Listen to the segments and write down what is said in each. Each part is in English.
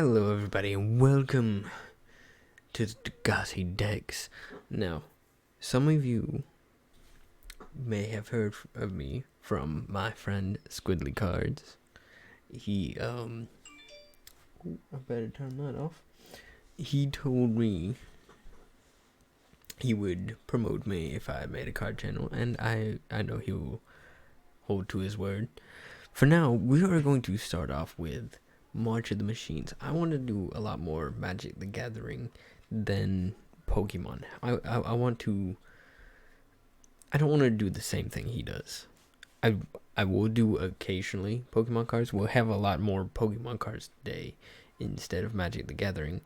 Hello, everybody, and welcome to the Degassi Decks. Now, some of you may have heard of me from my friend Squidly Cards. I better turn that off. He told me he would promote me if I made a card channel, and I know he will hold to his word. For now, we are going to start off with March of the Machines. I want to do a lot more Magic the Gathering than Pokemon. I want to. I don't want to do the same thing he does. I will do occasionally Pokemon cards. We'll have a lot more Pokemon cards today instead of Magic the Gathering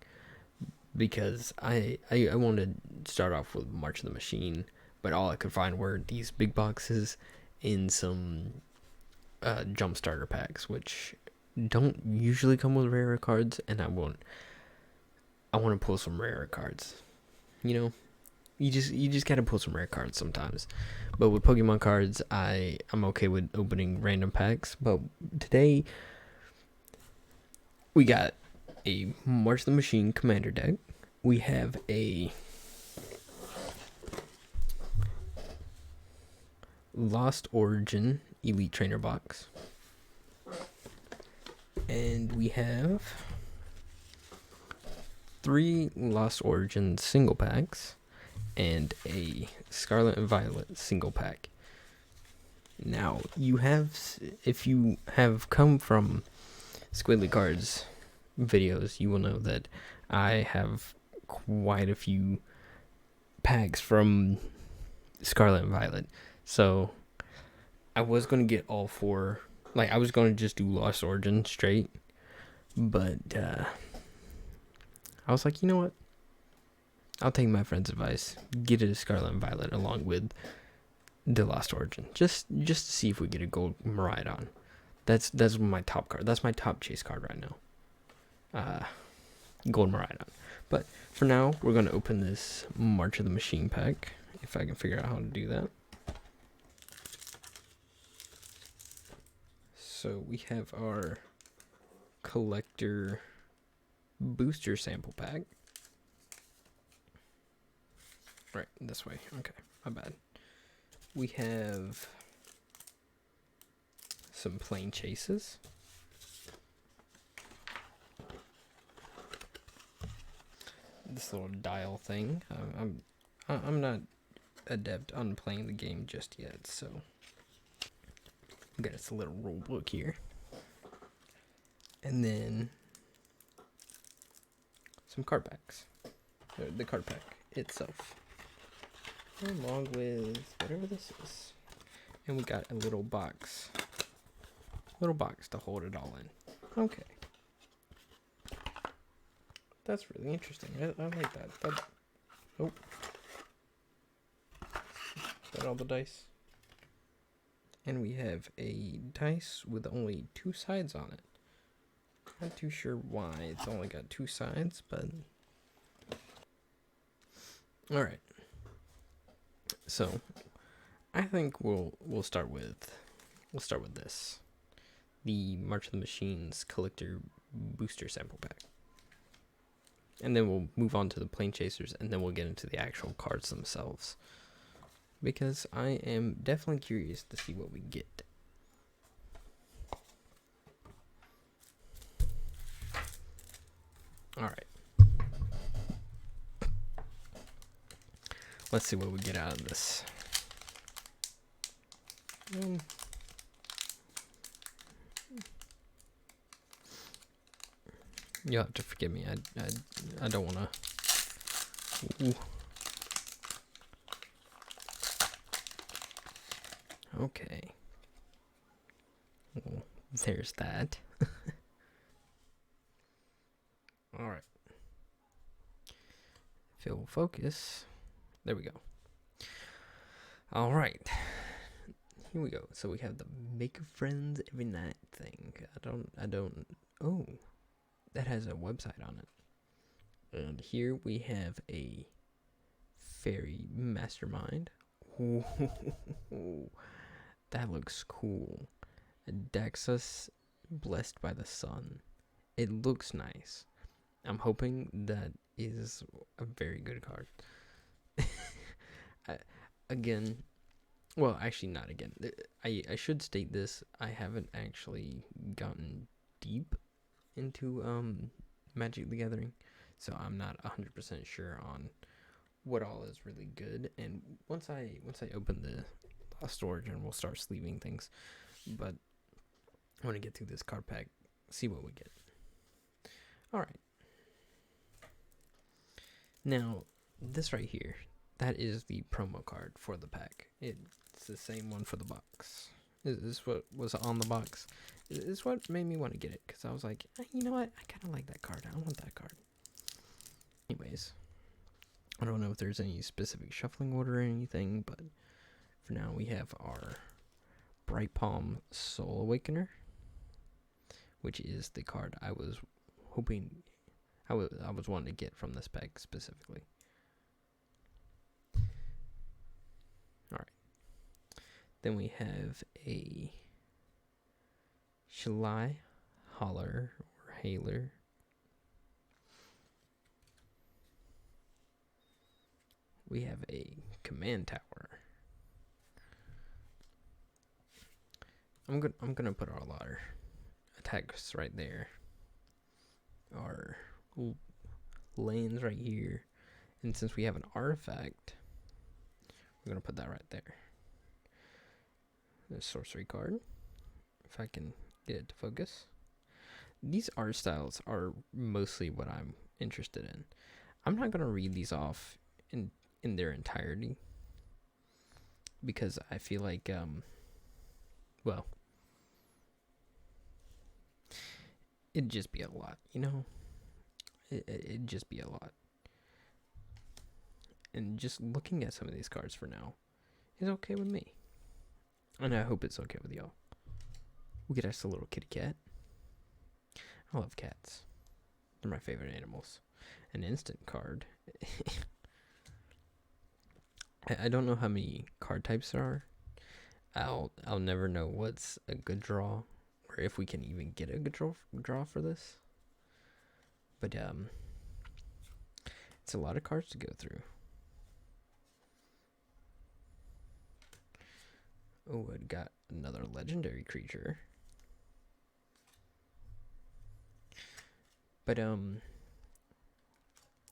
because I want to start off with March of the Machine, but all I could find were these big boxes in some jump starter packs, which don't usually come with rare cards, and I want to pull some rare cards. You know, you just gotta pull some rare cards sometimes. But with Pokemon cards, I'm okay with opening random packs. But today we got a March of the Machine Commander deck. We have a Lost Origin Elite Trainer box. And we have 3 Lost Origin single packs and a Scarlet and Violet single pack. Now, if you have come from Squidly Cards videos, you will know that I have quite a few packs from Scarlet and Violet. So, I was going to get all 4. Like, I was going to just do Lost Origin straight. But, I was like, you know what? I'll take my friend's advice. Get it a Scarlet and Violet along with the Lost Origin. Just to see if we get a gold Miraidon. That's my top card. That's my top chase card right now. Gold Miraidon. But for now, we're going to open this March of the Machine pack. If I can figure out how to do that. So we have our collector booster sample pack. Right, this way. Okay, my bad. We have some plain chases. This little dial thing. I'm not adept on playing the game just yet, so we got this little rule book here, and then some card packs. The card pack itself, along with whatever this is, and we got a little box to hold it all in. Okay, that's really interesting. I like that. Oh, is that all the dice? And we have a dice with only 2 sides on it. Not too sure why it's only got 2 sides, but all right. So, I think we'll start with this, the March of the Machines collector booster sample pack, and then we'll move on to the plain chasers, and then we'll get into the actual cards themselves, because I am definitely curious to see what we get. All right. Let's see what we get out of this. You'll have to forgive me. I don't want to. Okay. Well, there's that. All right. If it will focus. There we go. All right. Here we go. So we have the make friends every night thing. I don't. Oh, that has a website on it. And here we have a fairy mastermind. Ooh, that looks cool. A Daxus blessed by the sun. it looks nice. I'm hoping that is a very good card. I, again, well, actually, not again. I should state this. I haven't actually gotten deep into Magic the Gathering, so I'm not 100% sure on what all is really good. And once I open the storage and we'll start sleeving things, but I want to get through this card pack, see what we get. All right. Now, this right here, that is the promo card for the pack. It's the same one for the box. This is what was on the box. This is what made me want to get it, because I was like, you know what? I kind of like that card. I want that card. Anyways, I don't know if there's any specific shuffling order or anything, but for now we have our Bright Palm Soul Awakener, which is the card I was hoping, I was wanting to get from this pack specifically. Alright. Then we have a Shalai Holler or Haler. We have a Command Tower. I'm gonna put all our attacks right there. Our lanes right here. And since we have an artifact, we're gonna put that right there. The sorcery card. If I can get it to focus. These art styles are mostly what I'm interested in. I'm not gonna read these off in their entirety, because I feel like well, it'd just be a lot, you know? It'd just be a lot. And just looking at some of these cards for now is okay with me. And I hope it's okay with y'all. We get us a little kitty cat. I love cats. They're my favorite animals. An instant card. I don't know how many card types there are. I'll never know what's a good draw, or if we can even get a good draw for this. But it's a lot of cards to go through. Oh, it got another legendary creature. But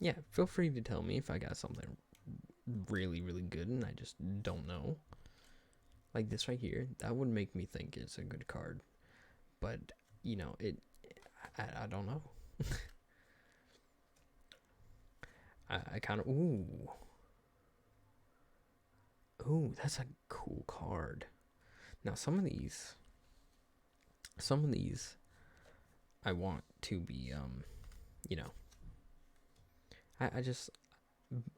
yeah, feel free to tell me if I got something really, really good and I just don't know. Like this right here, that would make me think it's a good card. But, you know, I don't know. I kind of, ooh, that's a cool card. Now, some of these I want to be, you know,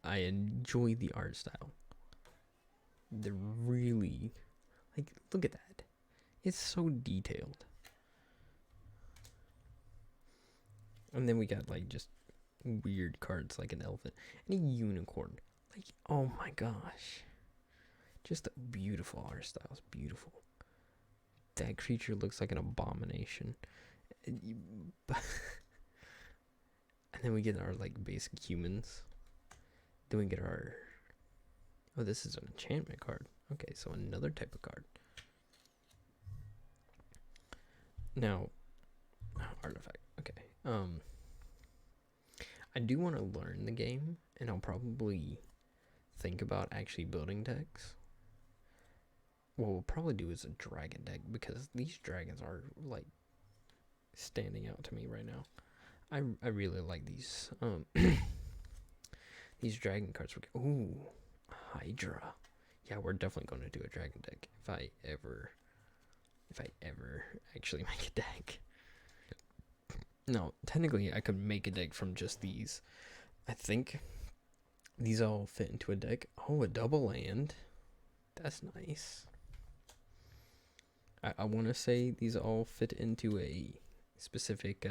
I enjoy the art style. They're really, like, look at that. It's so detailed. And then we got, like, just weird cards like an elephant and a unicorn. Like, oh my gosh. Just a beautiful art style. It's beautiful. That creature looks like an abomination. And then we get our, like, basic humans. Then we get our... Oh, this is an enchantment card. Okay, so another type of card. Now, artifact. Okay. I do want to learn the game, and I'll probably think about actually building decks. What we'll probably do is a dragon deck, because these dragons are, like, standing out to me right now. I really like these these dragon cards. Ooh, Hydra. Yeah, we're definitely going to do a dragon deck if I ever actually make a deck. No, technically I could make a deck from just these. I think these all fit into a deck. Oh, a double land. That's nice. I want to say these all fit into a specific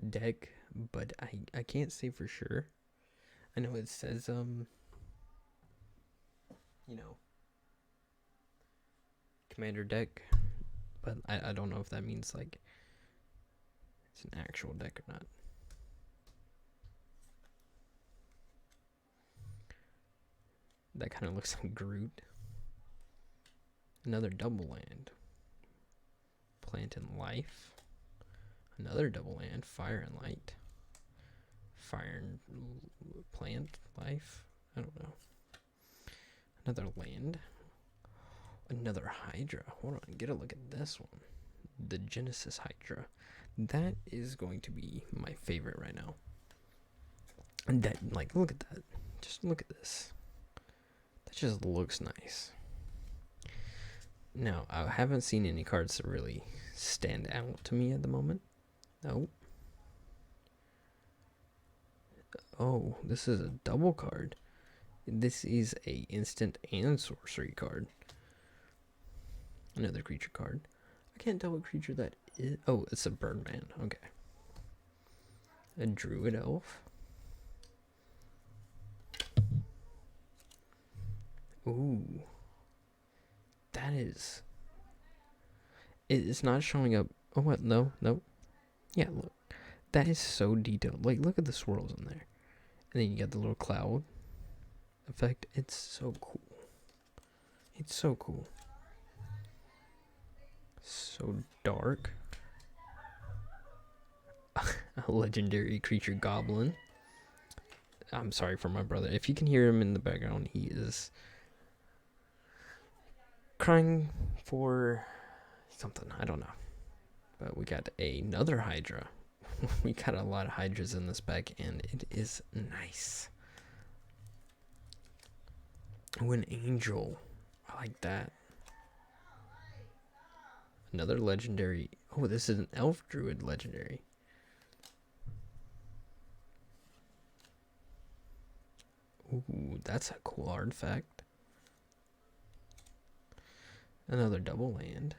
deck, but I can't say for sure. I know it says you know, commander deck, but I don't know if that means like it's an actual deck or not. That kind of looks like Groot. Another double land. Plant and Life. Another double land. Fire and Light. Fire and Plant Life. I don't know. Another land. Another Hydra. Hold on, get a look at this one. The Genesis Hydra. That is going to be my favorite right now. And that, like, look at that. Just look at this. That just looks nice. Now, I haven't seen any cards that really stand out to me at the moment. Nope. Oh, this is a double card. This is a instant and sorcery card. Another creature card. I can't tell what creature that is. Oh, it's a Birdman. Okay. A Druid Elf. Ooh. That is... It's not showing up... Oh, what? No. Yeah, look. That is so detailed. Like, look at the swirls in there. And then you got the little cloud effect. It's so cool. It's so cool. So dark. A legendary creature goblin. I'm sorry for my brother. If you can hear him in the background, he is crying for something. I don't know. But we got another Hydra. We got a lot of Hydras in this pack, and it is nice. Oh, an angel. I like that. Another legendary. Oh, this is an elf druid legendary. Ooh, that's a cool artifact. Another double land.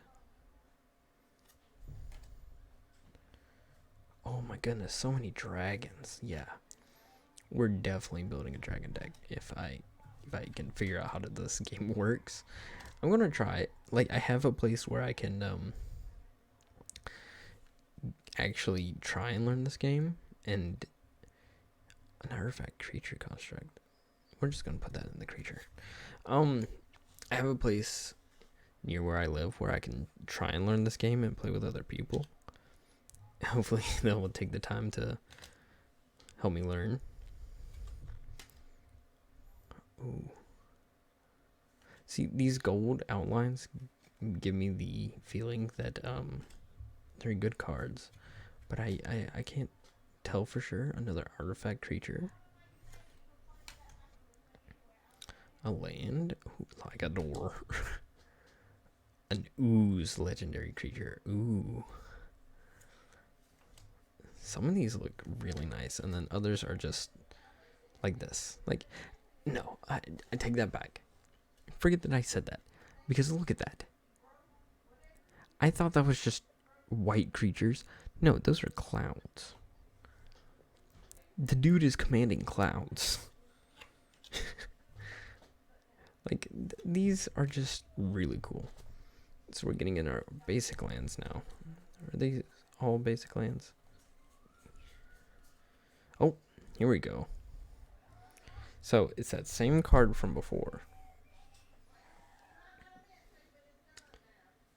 Oh my goodness, so many dragons. Yeah. We're definitely building a dragon deck if I can figure out how this game works. I'm going to try it. Like, I have a place where I can actually try and learn this game, and an artifact creature construct. We're just going to put that in the creature. I have a place near where I live where I can try and learn this game and play with other people. Hopefully they'll take the time to help me learn. Ooh. See, these gold outlines give me the feeling that they're good cards, but I can't tell for sure. Another artifact creature. A land. Ooh, like a door. An ooze legendary creature. Ooh. Some of these look really nice, and then others are just like this. Like, no, I take that back. Forget that I said that, because look at that. I thought that was just white creatures. No, those are clouds. The dude is commanding clouds. Like, these are just really cool. So we're getting in our basic lands now. Are these all basic lands? Oh, here we go. So it's that same card from before.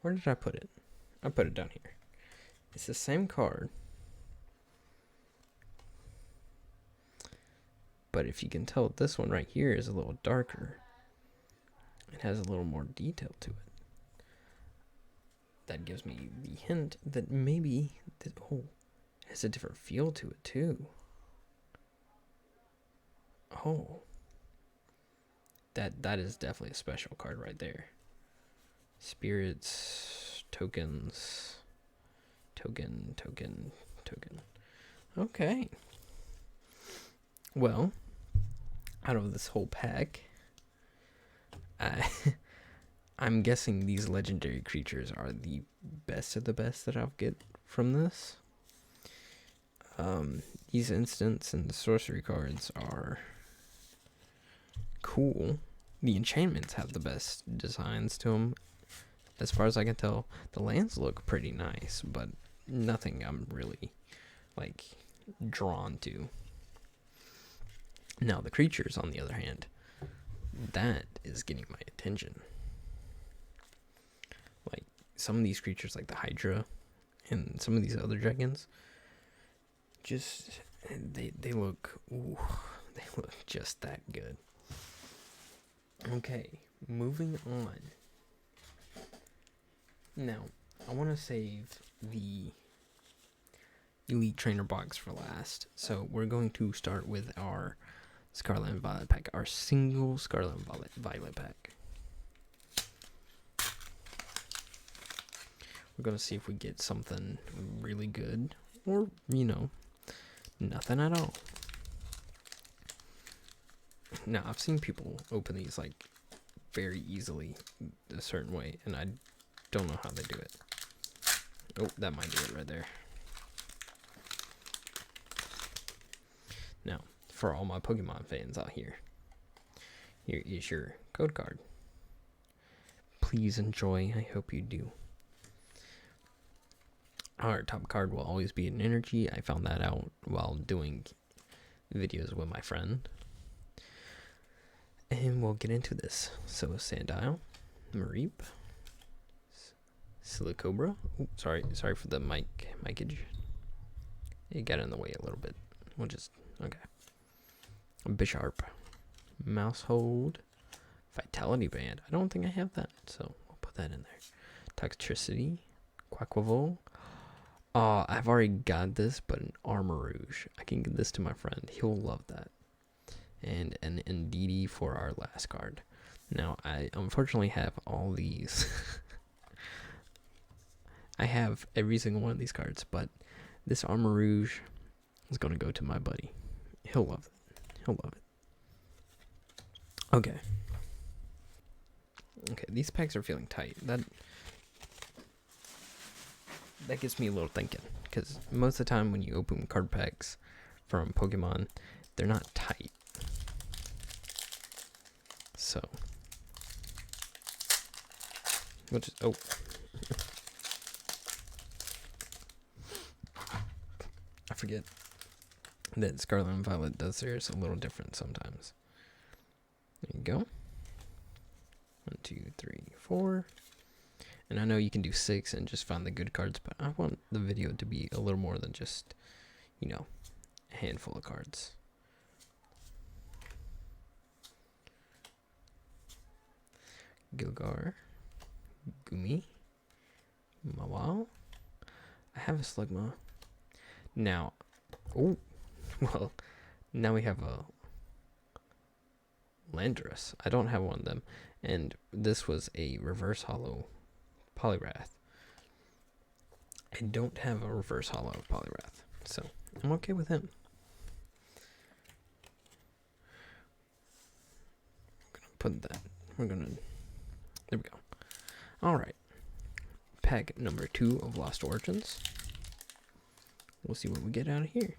Where did I put it? I put it down here. It's the same card. But if you can tell, this one right here is a little darker. It has a little more detail to it. That gives me the hint that maybe it has a different feel to it too. Oh. That is definitely a special card right there. Spirits, tokens, token. Okay. Well, out of this whole pack, I'm guessing these legendary creatures are the best of the best that I'll get from this. These instants and the sorcery cards are cool. The enchantments have the best designs to them. As far as I can tell, the lands look pretty nice, but nothing I'm really like drawn to. Now the creatures, on the other hand, that is getting my attention. Like some of these creatures, like the Hydra and some of these other dragons, just they look just that good. Okay, moving on. Now, I want to save the Elite Trainer box for last. So we're going to start with our Scarlet and Violet pack, our single Scarlet and Violet pack. We're going to see if we get something really good or, nothing at all. Now, I've seen people open these like very easily a certain way, and I don't know how they do it. Oh, that might do it right there. Now, for all my Pokemon fans out here, here is your code card. Please enjoy. I hope you do. Our top card will always be an energy. I found that out while doing videos with my friend. And we'll get into this. So, Sandile, Mareep, Silicobra. Oh, sorry for the micage. It got in the way a little bit. We'll just, okay. Bisharp, Mousehold, Vitality Band. I don't think I have that, so we'll put that in there. Toxtricity, Quaquaval. I've already got this, but an Armarouge. I can give this to my friend. He'll love that. And an Indeedee for our last card. Now, I unfortunately have all these. I have every single one of these cards, but this Armarouge is going to go to my buddy. He'll love it. He'll love it. Okay. Okay, these packs are feeling tight. That gets me a little thinking, because most of the time when you open card packs from Pokemon, they're not tight. So, we'll just, I forget that Scarlet and Violet does theirs a little different sometimes. There you go. 1, 2, 3, 4. And I know you can do 6 and just find the good cards, but I want the video to be a little more than just, a handful of cards. Gilgar, Gumi, Mawile. I have a Slugma. Now, now we have a Landorus. I don't have one of them, and this was a reverse holo Poliwrath. I don't have a reverse holo Poliwrath, so I'm okay with him. There we go. Alright. Pack number 2 of Lost Origins. We'll see what we get out of here.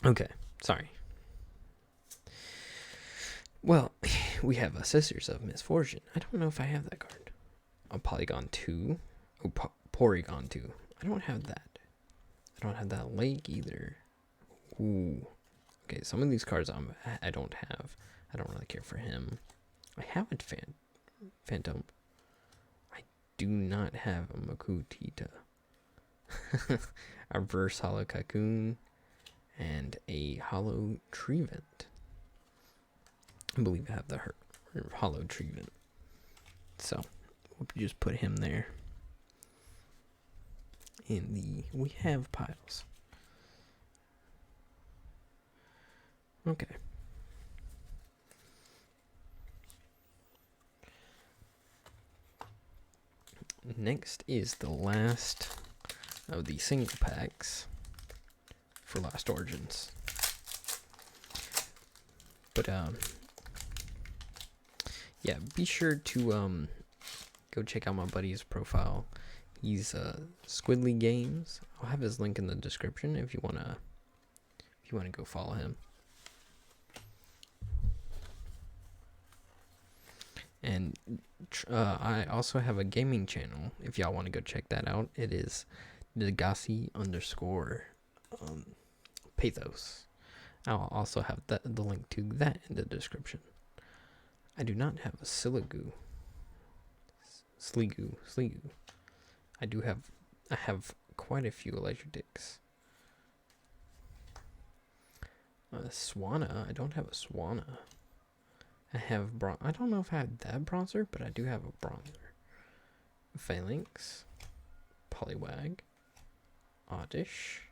Okay, sorry. Well, we have a Sisters of Misfortune. I don't know if I have that card. A Polygon 2. Oh, Porygon 2. I don't have that. I don't have that Lake either. Ooh. Okay, some of these cards I don't have. I don't really care for him. I have a Phantom. I do not have a Makutita. A Reverse Holo Cocoon. And a Holo Treevent. I believe I have the Holo Treevent. So, we'll just put him there. We have piles. Okay. Next is the last of the single packs for Lost Origins. But yeah, be sure to go check out my buddy's profile. He's Squidly Games. I'll have his link in the description if you wanna go follow him. And I also have a gaming channel. If y'all want to go check that out, it is Degassi_Pathos. I'll also have the link to that in the description. I do not have a Sliggoo. I have quite a few Electrodics. Swanna. I don't have a Swanna. I have I don't know if I have that bronzer, but I do have a bronzer. Phalanx, Poliwag, Oddish,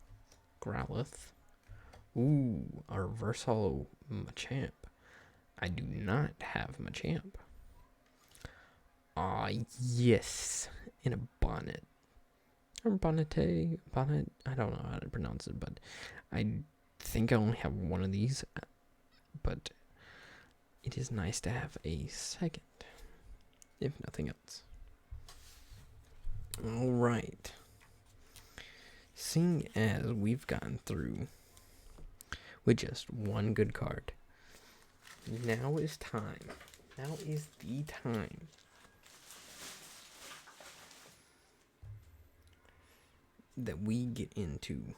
Growlithe. Ooh, a reverse holo Machamp. I do not have Machamp. Yes, in a bonnet. Or bonnet. I don't know how to pronounce it, but I think I only have one of these. But it is nice to have a second, if nothing else. Alright. Seeing as we've gotten through with just one good card, now is time. Now is the time that we get into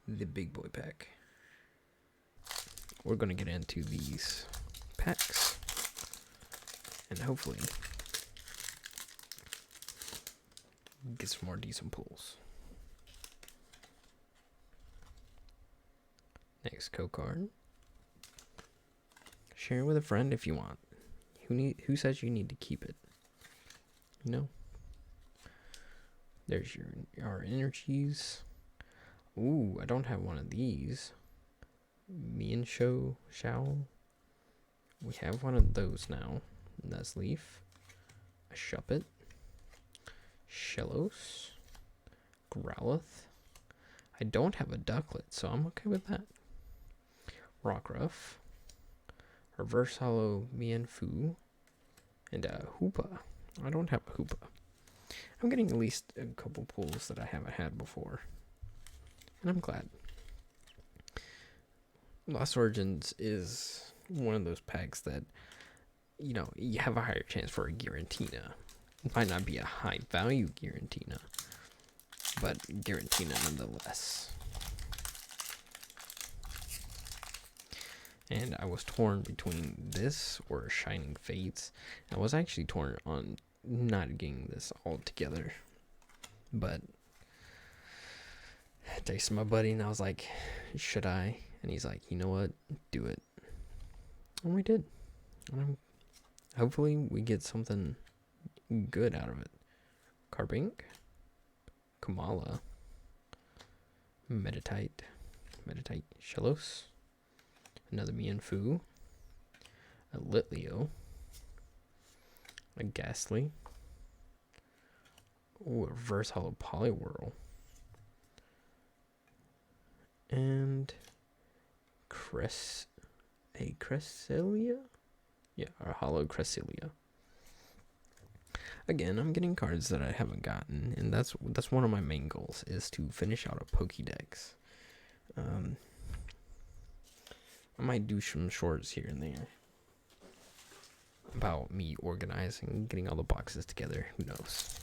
the big boy pack. We're going to get into these packs and hopefully get some more decent pulls. Next card. Share it with a friend if you want. Who says you need to keep it? You know? There's our energies. Ooh, I don't have one of these. Shao. We have one of those now. Nuzleaf. A Shuppet. Shellos. Growlithe. I don't have a Ducklet, so I'm okay with that. Rockruff. Reverse Holo Mienfoo. And a Hoopa. I don't have a Hoopa. I'm getting at least a couple pulls that I haven't had before. And I'm glad. Lost Origins is one of those packs that, you know, you have a higher chance for a Giratina. It might not be a high value Giratina, but Giratina nonetheless. And I was torn between this or Shining Fates. I was actually torn on not getting this all together, but I texted my buddy and I was like, should I? And he's like, you know what? Do it. And we did. And hopefully we get something good out of it. Carbink, Kamala, Meditite, Shellos, another Mienfoo, a Litleo, a Ghastly, a Reverse Holo Poliwhirl, and Cresselia? Yeah, or Holo Cresselia. Again, I'm getting cards that I haven't gotten, and that's one of my main goals, is to finish out a Pokédex. I might do some shorts here and there about me organizing, getting all the boxes together. Who knows?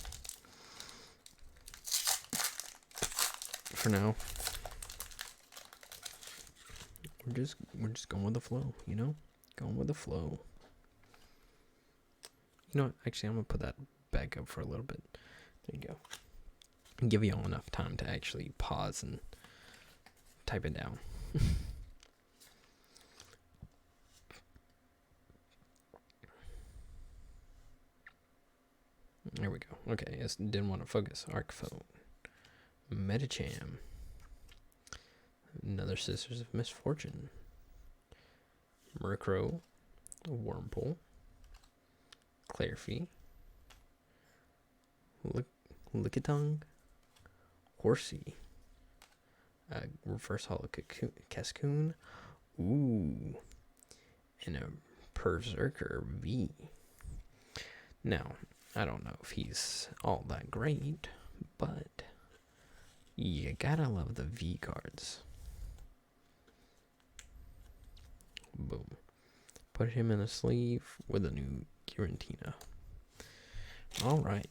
For now, we're just going with the flow, you know? Going with the flow. You know what? Actually, I'm going to put that back up for a little bit. There you go. And give you all enough time to actually pause and type it down. There we go. Okay, I didn't want to focus. Arcphone. Medicham. Another Sisters of Misfortune. Murkrow. Wurmple. Clarefy. Lickitung. Horsey. Reverse Holo Cascoon. Ooh. And a Berserker V. Now, I don't know if he's all that great, but you gotta love the V cards. Boom. Put him in a sleeve with a new Giratina. Alright.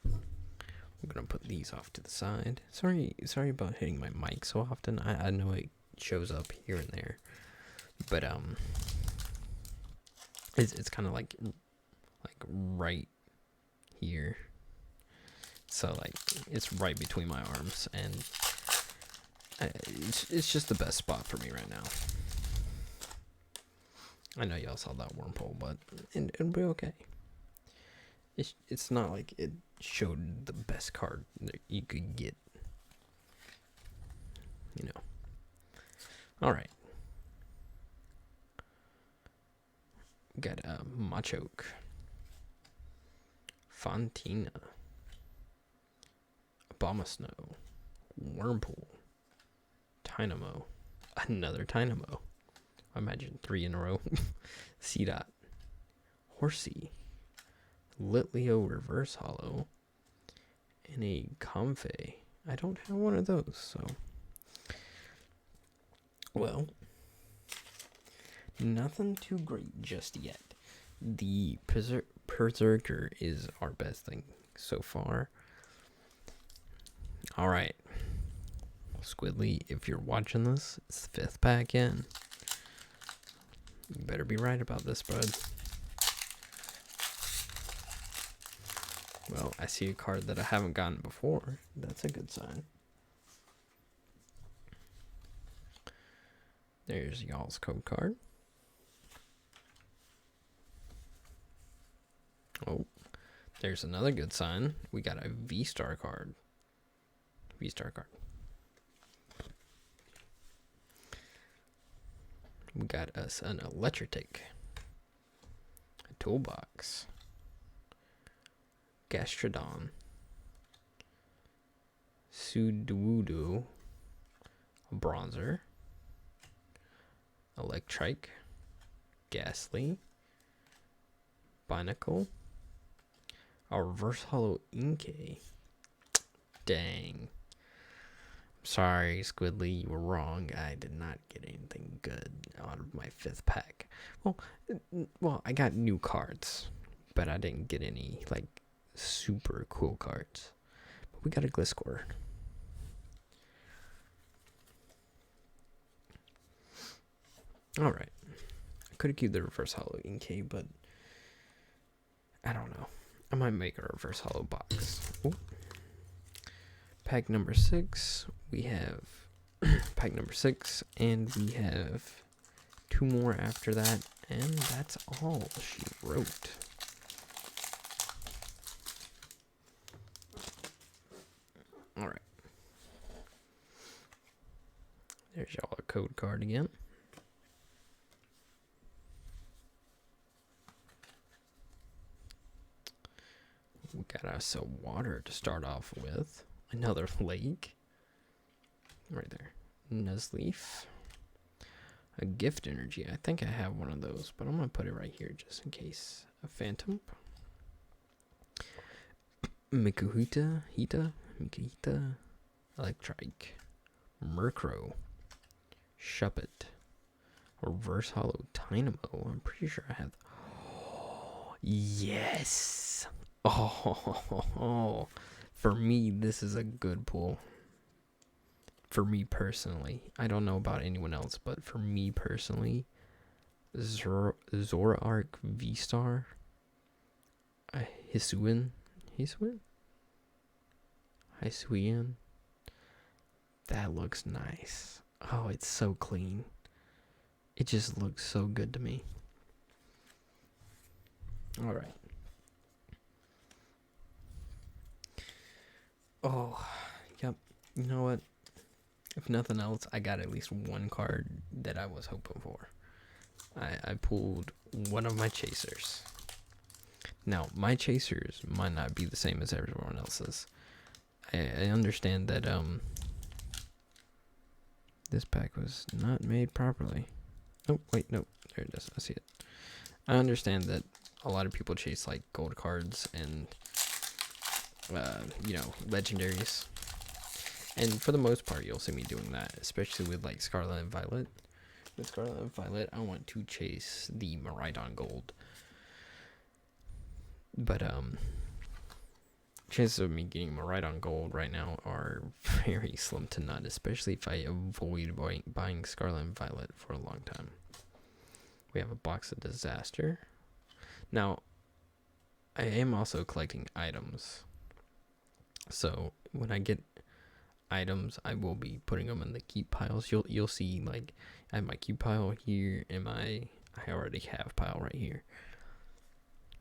I'm gonna put these off to the side. Sorry about hitting my mic so often. I know it shows up here and there. But it's kind of like right here. So like it's right between my arms, and it's just the best spot for me right now. I know y'all saw that wormhole, but it'll be okay. It's not like it showed the best card that you could get. You know. Alright. Got Machoke. Fantina. Abomasnow. Wurmple. Tynamo. Another Tynamo. I imagine 3 in a row. C-Dot. Horsey. Litleo Reverse Hollow. And a Comfey. I don't have one of those, so. Well. Nothing too great just yet. The Berserker is our best thing so far. Alright. Squidly, if you're watching this, it's the 5th pack in. You better be right about this, bud. Well, I see a card that I haven't gotten before. That's a good sign. There's y'all's code card. Oh, there's another good sign. We got a V-Star card. V-Star card. We got us an Electric. A Toolbox. Gastrodon. Sudowoodo. A Bronzer. Electrike. Ghastly. Binacle. A Reverse Hollow Inkay. Dang. Sorry, Squidly, you were wrong. I did not get anything good out of my 5th pack. Well, I got new cards, but I didn't get any, like, super cool cards. But we got a Gliscor. Alright. I could have kept the Reverse Hollow Inkay, but I don't know. I might make a Reverse Hollow box. Ooh. Pack number 6, we have pack number 6, and we have 2 more after that, and that's all she wrote. Alright. There's y'all a code card again. We got us a water to start off with. Another lake. Right there. Nuzleaf. A Gift Energy. I think I have one of those, but I'm going to put it right here just in case. A Phantom. Mikuhita. Electrike. Murkrow. Shuppet. Reverse Hollow Tynamo. I'm pretty sure I have. Oh, yes. Oh, for me, this is a good pull. For me personally. I don't know about anyone else, but for me personally, Zoroark V-Star. Hisuian. That looks nice. Oh, it's so clean. It just looks so good to me. Alright. Oh, yep. You know what? If nothing else, I got at least one card that I was hoping for. I pulled one of my chasers. Now, my chasers might not be the same as everyone else's. I understand that this pack was not made properly. Oh, wait, no. There it is. I see it. I understand that a lot of people chase like gold cards and legendaries. And for the most part, you'll see me doing that, especially with like Scarlet and Violet. With Scarlet and Violet, I want to chase the Miraidon Gold. But chances of me getting Miraidon Gold right now are very slim to none, especially if I avoid buying Scarlet and Violet for a long time. We have a box of Disaster. Now, I am also collecting items. So when I get items, I will be putting them in the keep piles. You'll see like I have my keep pile here and I already have pile right here.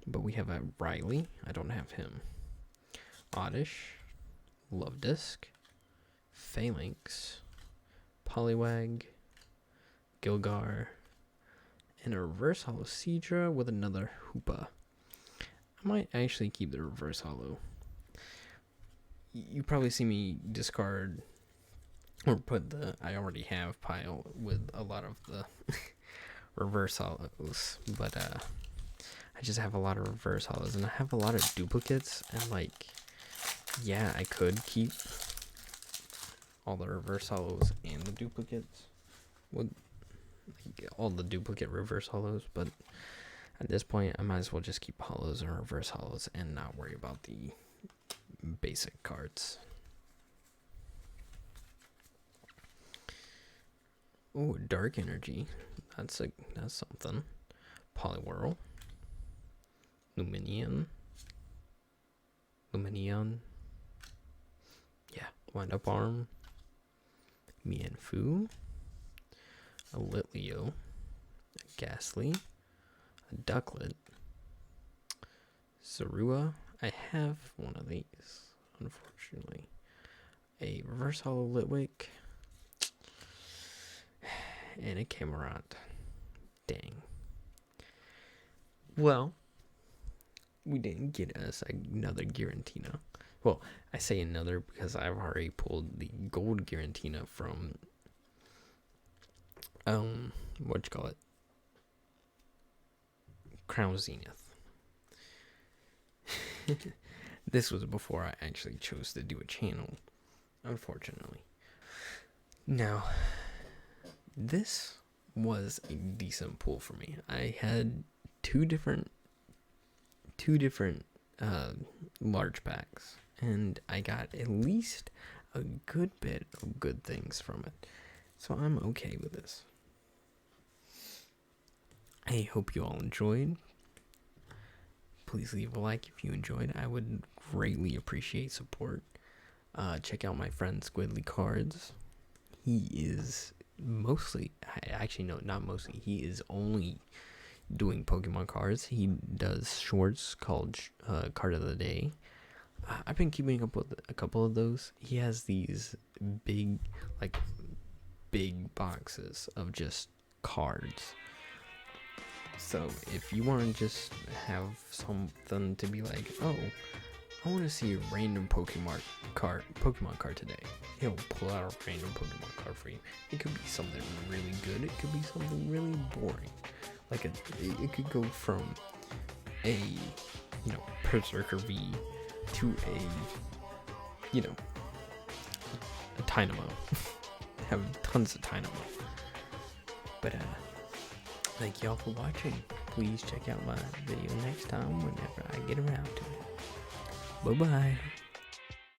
But we have a Riley. I don't have him. Oddish, Luvdisc, Phalanx, Poliwag, Gilgar, and a reverse holo Seadra with another Hoopa. I might actually keep the reverse holo. You probably see me discard or put the I already have pile with a lot of the reverse holos, but I just have a lot of reverse holos and I have a lot of duplicates, and like, yeah, I could keep all the reverse holos and the duplicates with like, all the duplicate reverse holos, but at this point I might as well just keep holos and reverse holos and not worry about the basic cards. Oh, Dark Energy. That's something. Poliwhirl. Luminion. Yeah, Wind Up Arm. Mienfoo. A Litleo. A Ghastly. A Ducklet. Zorua. I have one of these, unfortunately. A reverse holo Litwick. And a Camerot. Dang. Well, we didn't get us another Giratina. Well, I say another because I've already pulled the gold Giratina from Crown Zenith. This was before I actually chose to do a channel, unfortunately. Now, this was a decent pull for me. I had two different large packs, and I got at least a good bit of good things from it. So I'm okay with this. I hope you all enjoyed. Please leave a like if you enjoyed. I would greatly appreciate support. Check out my friend Squidly Cards. He is he is only doing Pokemon cards. He does shorts called Card of the Day. I've been keeping up with a couple of those. He has these big boxes of just cards. So if you want to just have something to be like, oh, I want to see a random Pokemon card today, he'll pull out a random Pokemon card for you. It could be something really good. It could be something really boring. Like it could go from a Berserker V to a Tynamo. Have tons of Tynamo. But thank y'all for watching. Please check out my video next time whenever I get around to it. Bye bye.